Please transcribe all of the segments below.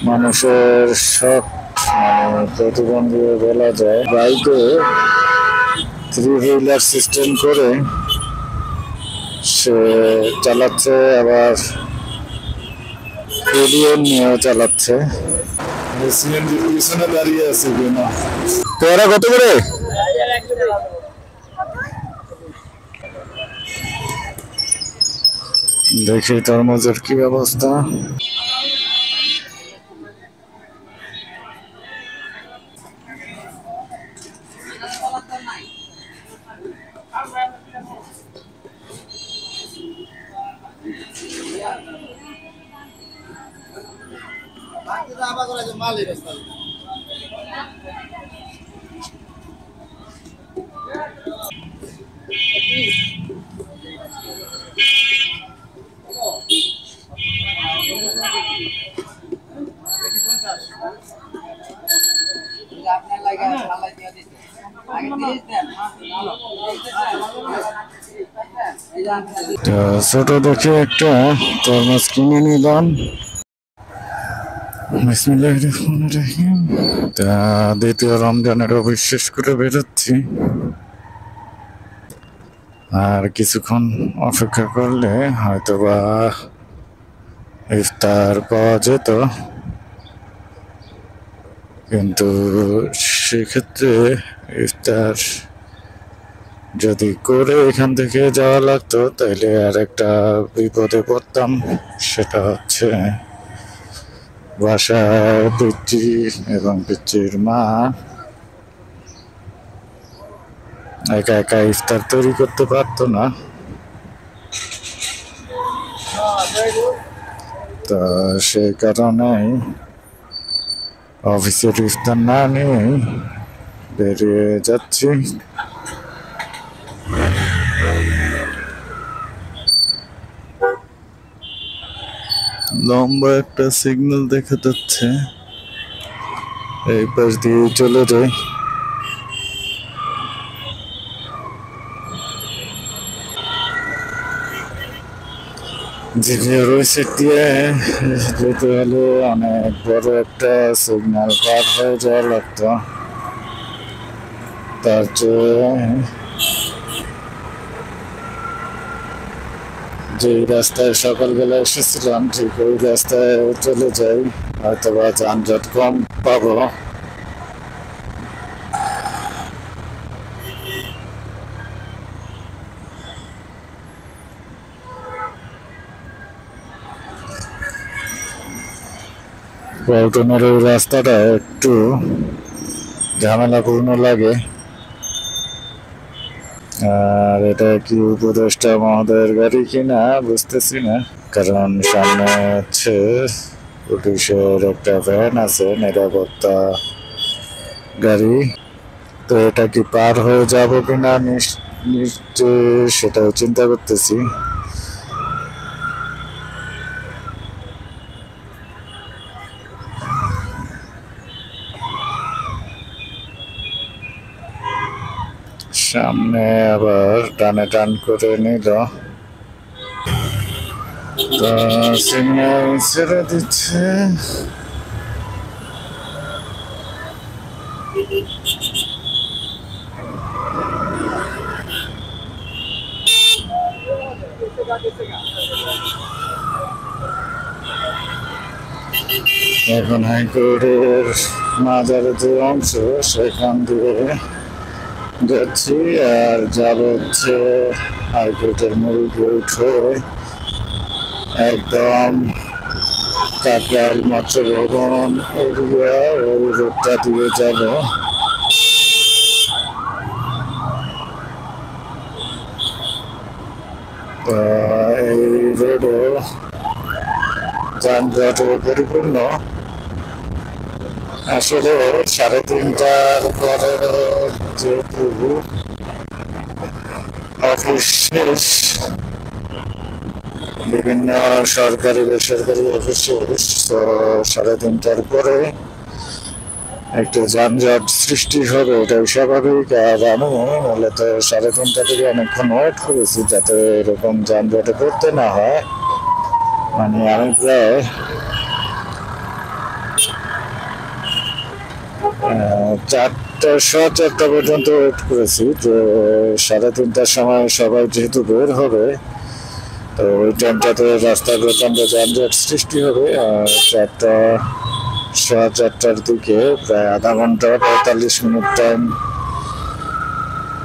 মানুষের শখ প্রতিবন্ধী বলা যায়। বাইকে থ্রি হুইলার সিস্টেম করে সে চালাচ্ছে, আবার রেডিও নিয়েও চালাচ্ছে। পিছনে দাঁড়িয়ে আছে কিনা তোরা কত করে? দেখি তরমুজের কি অবস্থা। ছোট দেখে একটা তরমুজ কিনে নিলাম। বিসমিল্লাহির রহমানির রহিম। দ্বিতীয় রমজানের অবিশ্বাস করে বেরোচ্ছি, আর কিছুক্ষণ অপেক্ষা করলে হয়তোবা ইফতার পাওয়া যেত, কিন্তু সেক্ষেত্রে ইফতার যদি করে এখান থেকে যাওয়া লাগতো তাহলে আর একটা বিপদে পড়তাম। সেটা হচ্ছে বাসায় পিচ্চি এবং পিচ্চির মা একা একা ইফতার তৈরি করতে পারতো না। তো সেই কারণেই অফিসের ইফতার না নিয়ে বেরিয়ে যাচ্ছি। লম্বা একটা সিগন্যাল দেখা যাচ্ছে, এই পাশ দিয়ে চলে যাই। ওই সাইড দিয়ে যেতে হলে অনেক বড় একটা সিগন্যাল পার হয়ে যাওয়া লাগতো। তার চেয়ে যে রাস্তায় সকালবেলা এসেছিলাম ঠিক ওই রাস্তায় চলে যাই, হয়তোবা যানজট কম পাবো। পল্টনের ওই রাস্তাটা একটু ঝামেলাপূর্ণ লাগে। আর এটা কি উপদেষ্টা মহোদয়ের গাড়ি কিনা বুঝতেছি না, কারণ সামনে হচ্ছে পুলিশের একটা ভ্যান আছে, নিরাপত্তা গাড়ি। তো এটা কি পার হয়ে যাবো কিনা নিশ্চয় সেটাও চিন্তা করতেছি। সামনে আবার টানে টান করে নিল, সিগন্যাল ছেড়ে দিচ্ছে। এখন হাইকোর্টের মাজারের যে অংশ সেখান দিয়ে যাচ্ছি, আর যাব হচ্ছে হাইকোর্টের মূল গেট হয়ে একদম কাকরাইল মৎস্য ভবন এরিয়া ওই রোডটা দিয়ে যাব। এই রোডে যানজটে পরিপূর্ণ। আসলে 3:30টার পরে যেহেতু অফিস শেষ, বিভিন্ন সরকারি বেসরকারি অফিস শেষ, তো 3:30টার পরে একটু যানজট সৃষ্টি হবে, এটাই স্বাভাবিক। আর আমি মূলত 3:30টা থেকে অনেকক্ষণ ওয়েট করেছি যাতে এরকম যানজটে পড়তে না হয়। আমি প্রায় সোয়া 4টা পর্যন্ত ওয়েট করেছি, যে 3:30টার সময় সবাই যেহেতু বের হবে, তো ওই টাইমটাতে রাস্তার প্রচণ্ড যানজট সৃষ্টি হবে। আর সোয়া 4টার দিকে প্রায় আধা ঘন্টা 45 মিনিট টাইম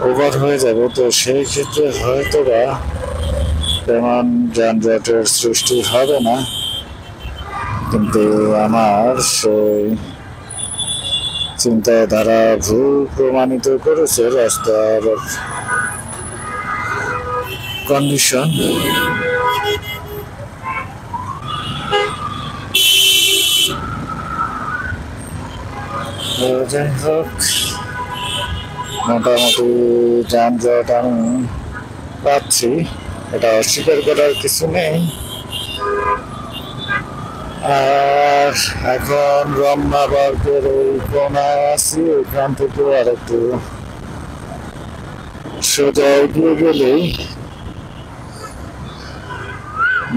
ওভার হয়ে যাবে। তো সেই ক্ষেত্রে হয়তো বা তেমন যানজটের সৃষ্টি হবে না, কিন্তু আমার সেই চিন্তাধারা ভুল প্রমাণিত করেছে রাস্তার কন্ডিশন। যাই হোক, মোটামুটি যানজট আমি পাচ্ছি, এটা অস্বীকার করার কিছু নেই। আর এখন রমনা পার্কের ওই কোনায় আছি, ওইখান থেকে আর একটু সোজা এগিয়ে গেলেই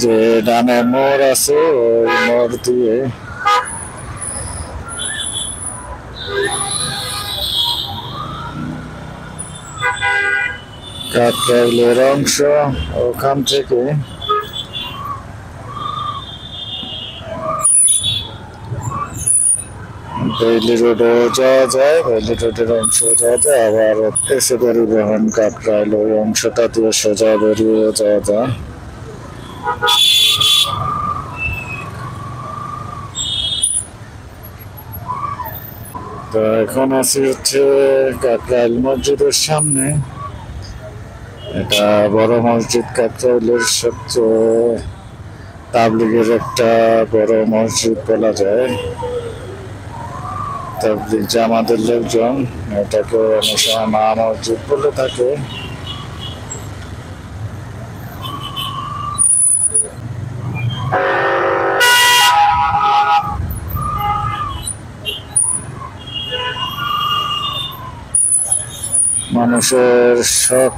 যে ডানে মোড় আছে, ওই মোড় দিয়ে কাকরাইলের অংশ, ওখান থেকে বেইলি রোডে যাওয়া যায়, বেইলি রোডের অংশ যাওয়া যায়, আবার এসে পরিবহন কাকরাইল ওই অংশটা দিয়ে সোজা বেরিয়ে যাওয়া যায়। তো এখন আছি হচ্ছে কাকরাইল মসজিদের সামনে। এটা বড় মসজিদ, কাকরাইলের সবচেয়ে তাবলিগের একটা বড় মসজিদ বলা যায়। তাবলিগ জামাতের লোকজন এটাকে অনেক সময় মা মসজিদ বলে থাকে। মানুষের শখ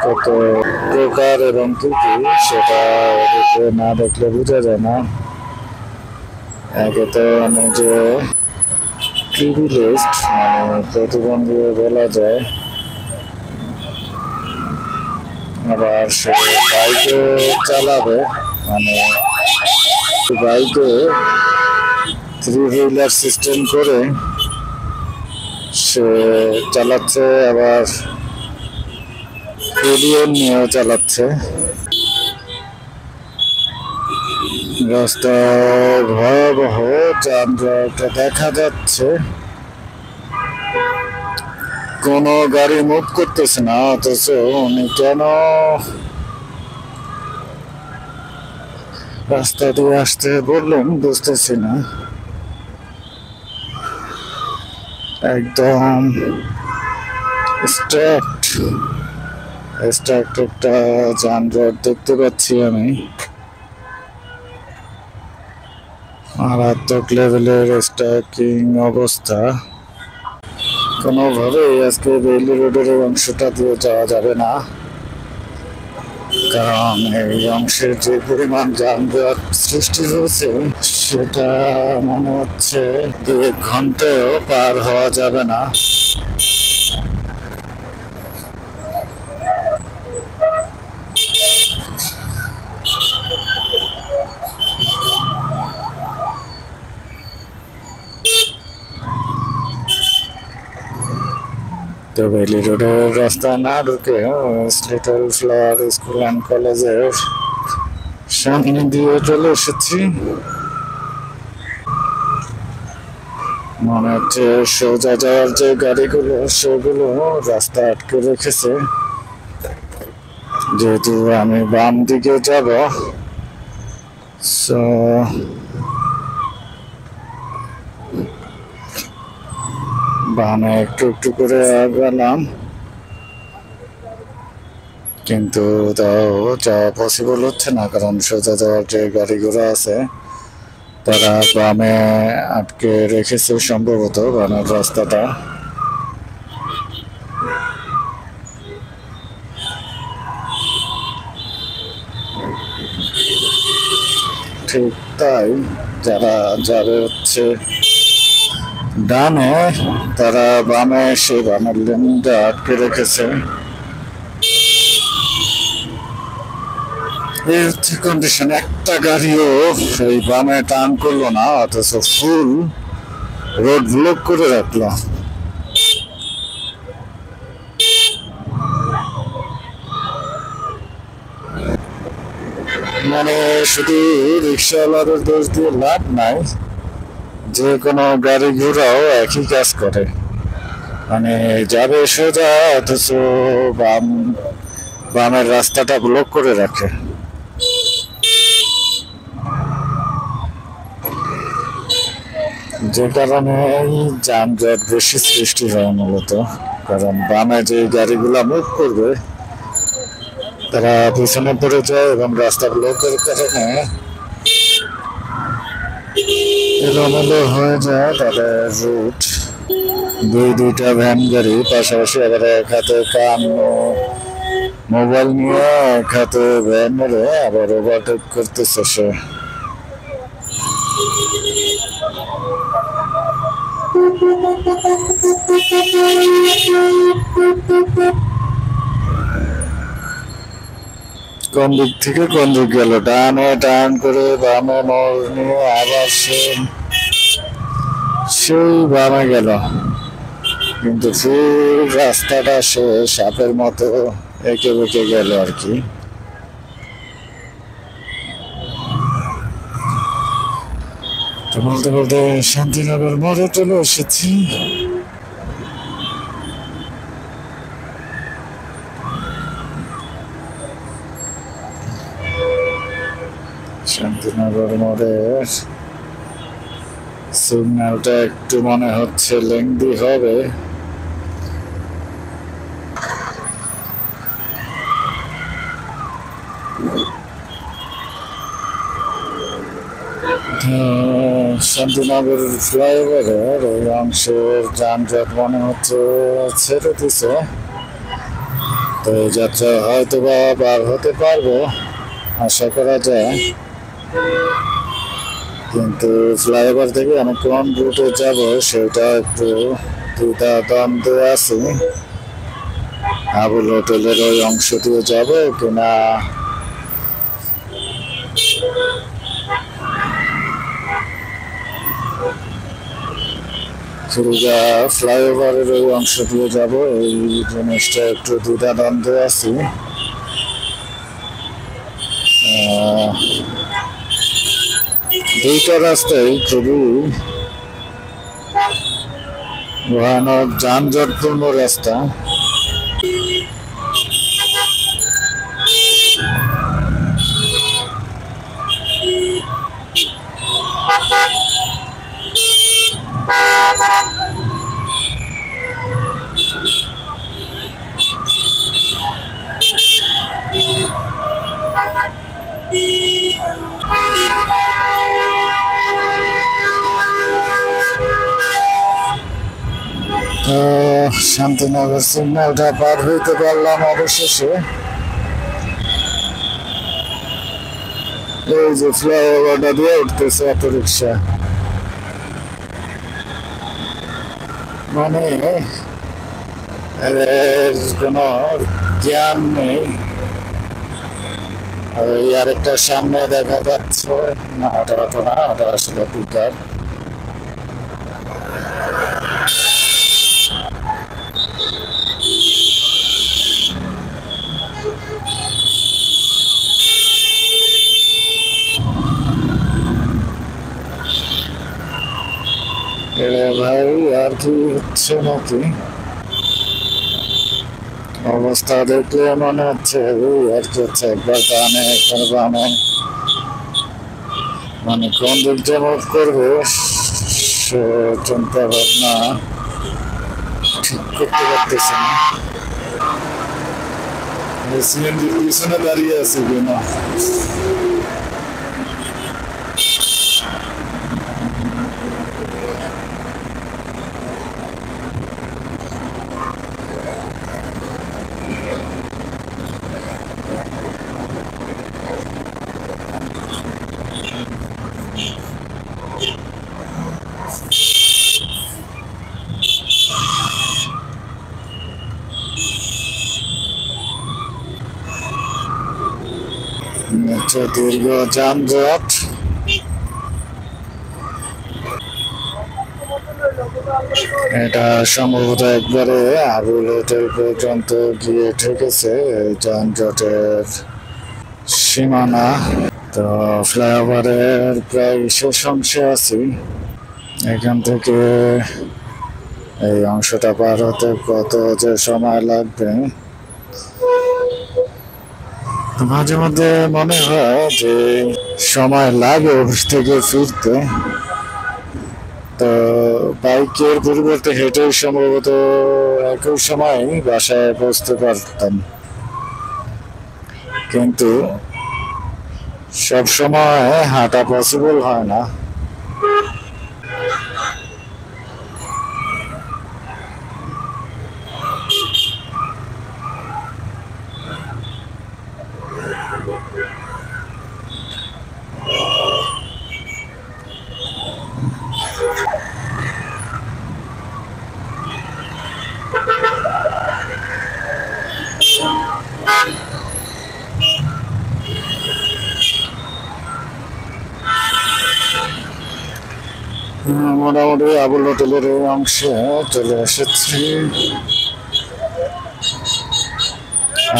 কত প্রকার এবং কি কি, সেটা ওদেরকে না দেখলে বোঝা যায় না। একে তো নিজে প্রিভিলেজড, মানে প্রতিবন্ধী বলা যায়, আবার সে বাইকে চালাবে, মানে বাইকে 3 হুইলার সিস্টেম করে সে চালাচ্ছে, আবার রেডিও নিয়েও চালাচ্ছে। রাস্তায় ভয়াবহ যানজট দেখা যাচ্ছে, কোনো গাড়ি মুভ করতেছে না, অথচ উনি কেন রাস্তা দিয়ে আসতে বললেন বুঝতেছি না। একদম স্ট্রাক্ট একটা যানজট দেখতে পাচ্ছি আমি, মারাত্মক লেভেলের স্ট্রাইকিং অবস্থা। কোনোভাবেই আজকে বেইলি রোডের অংশটা দিয়ে যাওয়া যাবে না, কারণ এই অংশের যে পরিমাণ যানজট সৃষ্টি হয়েছে, সেটা মনে হচ্ছে 2 ঘন্টায়ও পার হওয়া যাবে না। তো বেইলি রোডের রাস্তা না ঢুকে লিটল ফ্লাওয়ার স্কুল অ্যান্ড কলেজের সামনে দিয়ে চলে এসেছি। মনে হচ্ছে সোজা যাওয়ার যে গাড়িগুলো, সেগুলো রাস্তা আটকে রেখেছে, যেহেতু আমি বাম দিকে যাব। সো বামে একটু একটু করে আগালাম, কিন্তু তাও যাওয়া পসিবল হচ্ছে না, কারণ সোজা যাওয়ার যে গাড়িগুলো আছে তারা বামে আটকে রেখেছে, সম্ভবত বামের রাস্তাটা। ঠিক তাই, যারা যাবে হচ্ছে ডানে, তারা বামে এসে বামের লেনটা আটকে রেখেছে। এই হচ্ছে কন্ডিশন, একটা গাড়িও এই বামে টার্ন করলো না, অথচ ফুল রোড ব্লক করে রাখলো। মানে শুধু রিক্সাওয়ালাদের দোষ দিয়ে লাভ নাই, যে কোনো গাড়ি ঘোড়াও একই কাজ করে। মানে যাবে সোজা, অথচ বামের রাস্তাটা ব্লক করে রাখে। যে কারণে এই যানজট বেশি সৃষ্টি হয় মূলত। কারণ বামে যে গাড়িগুলা মুভ করবে তারা পিছনে পড়ে যায় এবং রাস্তা ব্লকের কারণে এলোমেলো হয়ে যায় তাদের রুট। দুইটা ভ্যান গাড়ি পাশাপাশি, আবার এক হাতে কান মোবাইল নিয়ে এক হাতে ভ্যান মেরে আবার ওভারটেক করতেছে সে। কোন দিক থেকে কোন দিক গেল, ডানে টার্ন করে বামে মোড় নিয়ে আবার সেই বামে গেল, কিন্তু ফুল রাস্তাটা সে সাপের মতো এঁকে বেঁকে গেল আর কি। তো বলতে বলতে শান্তিনগর মোড়ে চলে এসেছি। শান্তিনগর মোড়ের সিগন্যালটা একটু মনে হচ্ছে লেংদি হবে। শান্তিনগর ফ্লাইওভারের ওই অংশের যানজট মনে হচ্ছে ছেড়ে দিছে, তো এই যাত্রা হয়তো বা পার হতে পারবো আশা করা যায়। কিন্তু ফ্লাইওভার থেকে আমি কোন রুটে যাব সেটা একটু দ্বিধাদ্বন্দ্বে আছি। আবুল হোটেলের ওই অংশ দিয়ে যাব কিনা ফ্লাইওভারের ওই অংশ দিয়ে যাব, এই জিনিসটা একটু দ্বিধাদ্বন্দ্বে আছি। দুইটা রাস্তায় খুবই ভয়ানক যানজটপূর্ণ রাস্তা। শান্তিনগর সিগন্যালটা পার হইতে পারলাম অবশেষে। এই যে ফ্লাইওভারটা দিয়ে উঠতেছে অটো রিক্সা, মানে কোনো জ্ঞান নেই। আরেকটা সামনে দেখা যাচ্ছে না, ওটা অটো না, ওটা আসলে পিকআপ। ভাই আর কি হচ্ছে নাকি অবস্থা দেখলে মনে হচ্ছে আর কি হচ্ছে, একবার ডানে একবার বামে, মানে কোন দিক দিয়ে মুভ করবে সে চিন্তা ভাবনা ঠিক করতে পারতেছে না। সিএনজির পিছনে দাঁড়িয়ে আছে কিনা হচ্ছে দীর্ঘ যানজট। এটা সম্ভবত একবারে আবুল হোটেল পর্যন্ত গিয়ে ঠেকেছে এই যানজটের সীমানা। তো ফ্লাইওভারের প্রায় শেষ অংশে আছি। এখান থেকে এই অংশটা পার হতে কত যে সময় লাগবে। মাঝে মধ্যে মনে হয় যে সময় লাগে অফিস থেকে ফিরতে, তো বাইকের পরিবর্তে হেঁটে সম্ভবত একই সময় বাসায় পৌঁছতে পারতাম, কিন্তু সব সময় হাঁটা পসিবল হয় না। মোটামুটি আবুল হোটেলের এই অংশে চলে এসেছি।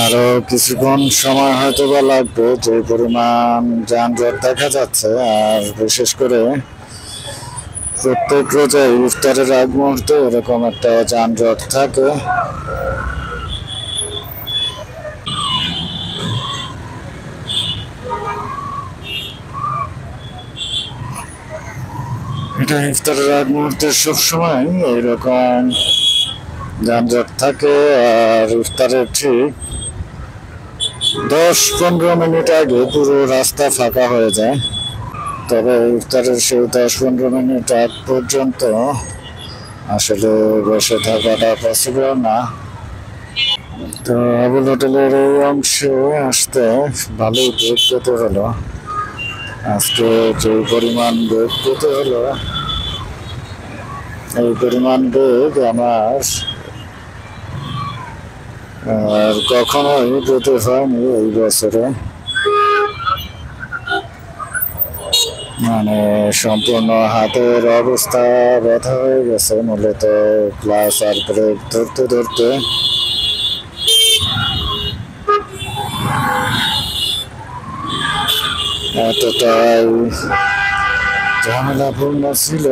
আরো কিছুক্ষণ সময় হয়তো বা লাগবে, যে পরিমাণ যানজট দেখা যাচ্ছে। আর বিশেষ করে প্রত্যেক রোজে ইফতারের আগ মুহূর্তে এরকম একটা যানজট থাকে। এটা ইফতারের আগ মুহূর্তে সবসময় এইরকম যানজট থাকে। আর ইফতারের ঠিক 10-15 মিনিট আগে পুরো রাস্তা ফাঁকা হয়ে যায়। তবে ইফতারের সেই 10-15 মিনিট আগ পর্যন্ত আসলে বসে থাকাটা পসিবল না। তো আবুল হোটেলের এই অংশে আসতে ভালোই বেগ পেতে হলো। আজকে যে পরিমাণ বেগ পেতে হলো, এই পরিমাণ বেগ আমার আর কখনোই পেতে হয়নি এই বছরে। মানে সম্পূর্ণ হাতের অবস্থা ব্যথা হয়ে গেছে, মূলত ক্লাস আর ব্রেক ধরতে ধরতে। এতটাই ঝামেলাপূর্ণ ছিল।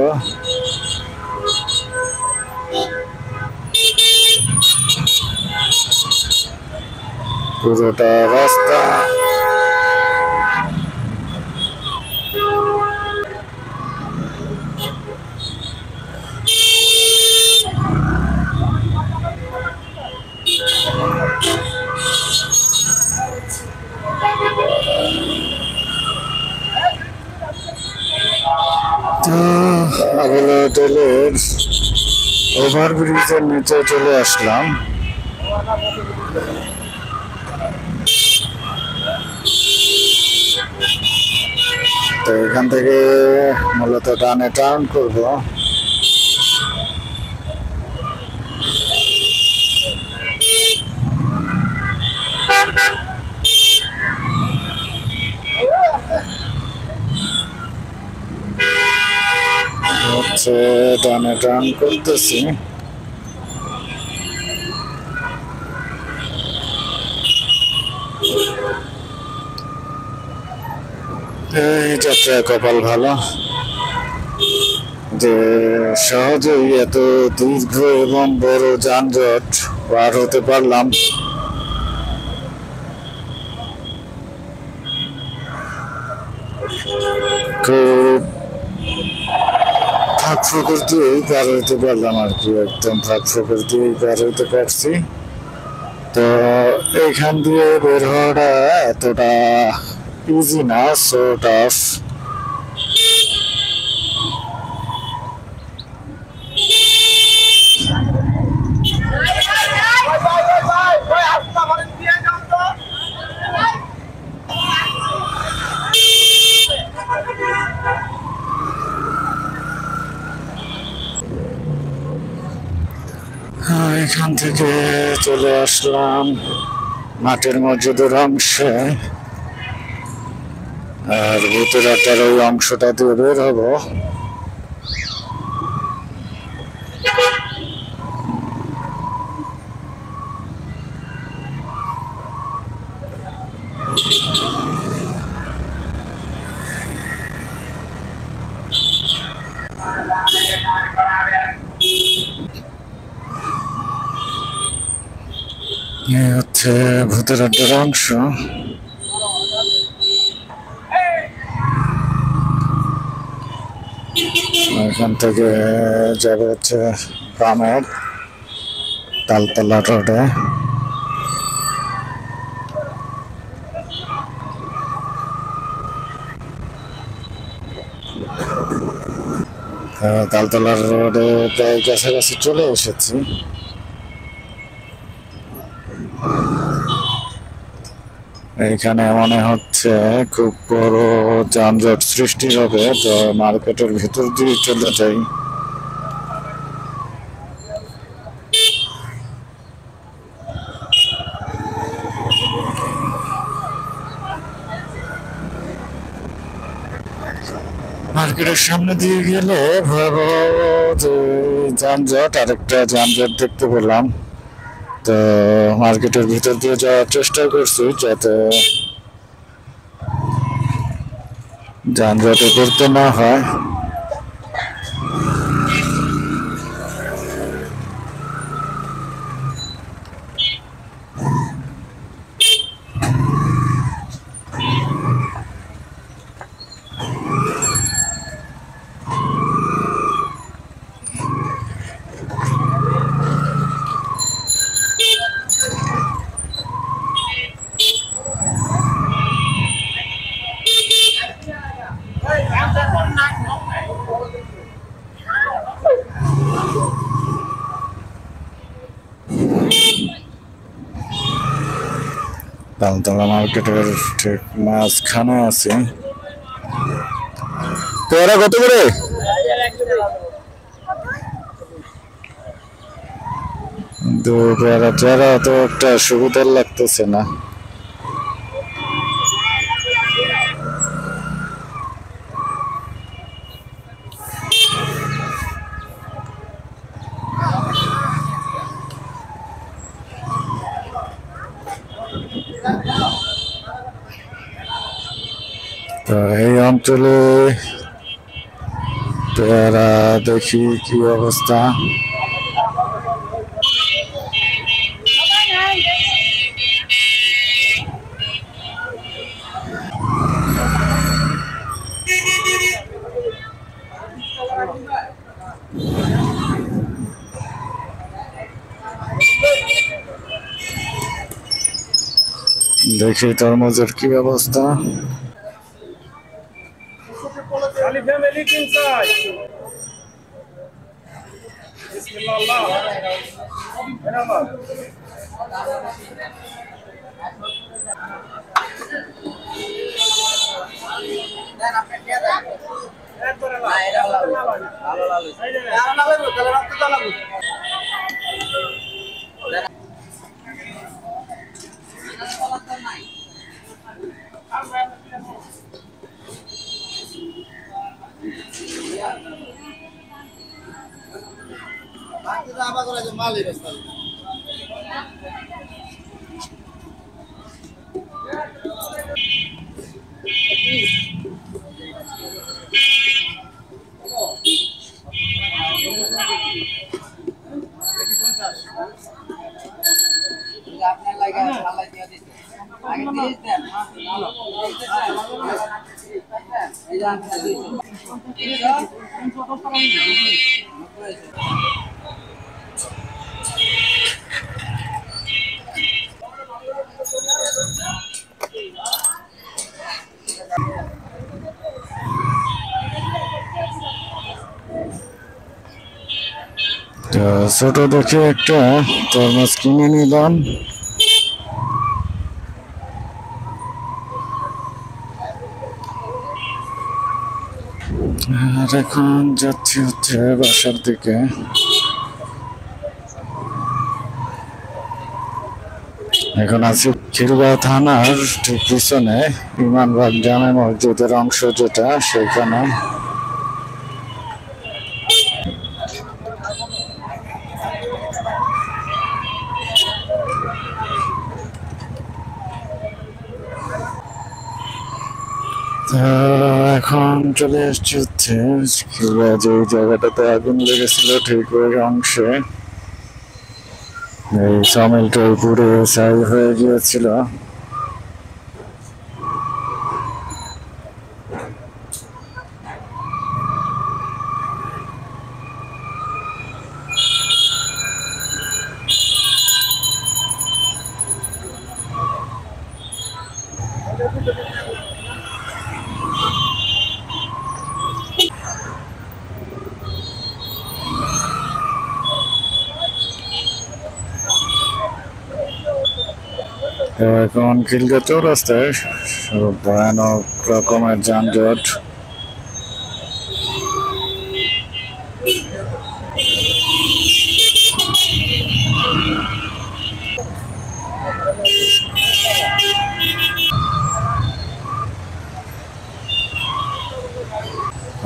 পুরোটা রাস্তা তো আবুল হোটেলের ওভারব্রিজের নিচে চলে আসলাম। তো এখান থেকে মূলত ডানে টার্ন করব। হচ্ছে ডানে টার্ন করতেছি। এই যাত্রা কপাল ভালো যে সহজেই এত দীর্ঘ এবং বড় যানজট পার হতে পারলাম। খুব ফাঁক ফোকর দিয়েই পার হইতে পারলাম আর কি, একদম ফাঁক ফোকর দিয়েই পার হইতে পারছি। তো এইখান দিয়ে বের হওয়াটা এতটা ইজি না, সো টাফ। এখান থেকে চলে আসলাম মাঠের মসজিদের অংশে। আর ভূতের আড্ডার ওই অংশটা দিয়ে বের হবো। এই হচ্ছে ভূতের আড্ডার অংশ। এখান থেকে যাবে হচ্ছে বামের তালতলা রোডে। তালতলা রোডে প্রায় কাছাকাছি চলে এসেছি। এখানে মনে হচ্ছে খুব বড় যানজট সৃষ্টি হবে, তো মার্কেটের ভিতর দিয়ে চলে যাই। মার্কেটের সামনে দিয়ে গেলে ভয়াবহ যে যানজট, আরেকটা যানজট দেখতে পেলাম। তো মার্কেটের ভিতর দিয়ে যাওয়ার চেষ্টা করছি যাতে যানজটে পড়তে না হয়। তালতলা মার্কেটের ঠিক মাঝখানে আছে। পেয়ারা কত করে? কিন্তু পেয়ারা টেয়ারা তো একটা সুবিধার লাগতেছে না। তো এই অঞ্চলে পেয়ারা দেখি কি অবস্থা। দেখি তরমুজের কি অবস্থা। ছোট দেখে একটা তরমুজ কিনে নিলাম। আর এখন যাচ্ছি হচ্ছে বাসার দিকে। এখন আছি খিলগাঁও থানার ঠিক পিছনে ইমানবাগ জামে মসজিদের অংশ যেটা সেখানে। এখন চলে আসছি হচ্ছে যে জায়গাটাতে আগুন লেগেছিল ঠিক ওই অংশে। এই সমিলটা পুরো ছাই হয়ে গিয়েছিল। এখন খিলগাঁও চৌরাস্তায় ভয়ানক রকমের যানজট।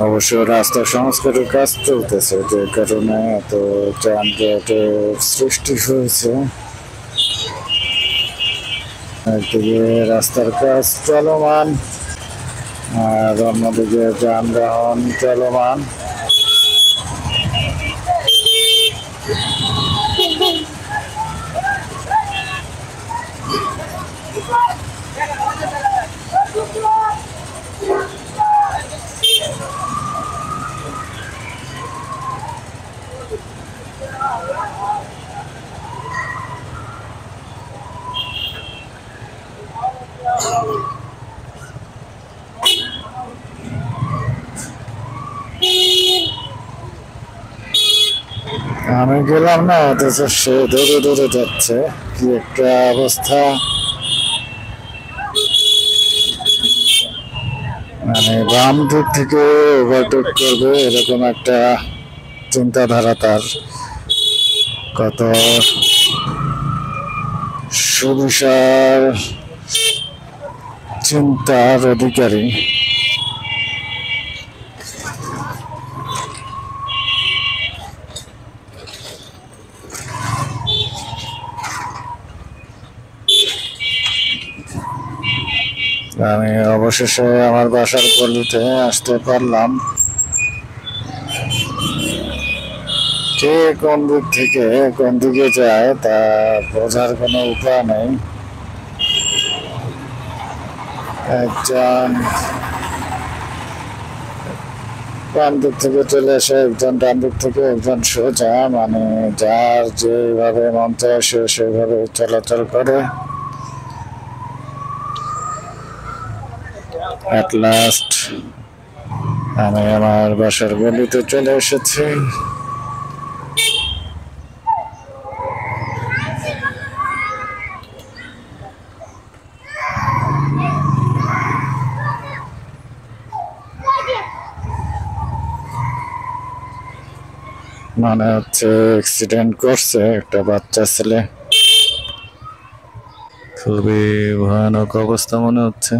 অবশ্য রাস্তা সংস্কারের কাজ চলতেছে, যে কারণে এত যানজটের সৃষ্টি হয়েছে। একদিকে রাস্তার কাজ চলমান আর অন্যদিকে যানবাহন চলমান। আমি গেলাম না, অথচ সে দৌড়ে দৌড়ে যাচ্ছে। কি একটা অবস্থা! মানে বাম দিক থেকে ওভারটেক করবে এরকম একটা চিন্তাধারা তার। কত সুবিশাল চিন্তার অধিকারী। আমি অবশেষে আমার বাসার গলিতে আসতে পারলাম। কে কোন দিক থেকে কোন দিকে যায় তা বোঝার কোনো উপায় নেই। একজন বাম দিক থেকে চলে আসে, একজন ডান দিক থেকে, একজন সোজা, মানে যার যেভাবে মন চায় সে সেভাবে চলাচল করে। অ্যাট লাস্ট আমি আমার বাসার গলিতে চলে এসেছি। মনে হচ্ছে অ্যাক্সিডেন্ট করছে একটা বাচ্চা ছেলে। খুবই ভয়ানক অবস্থা মনে হচ্ছে।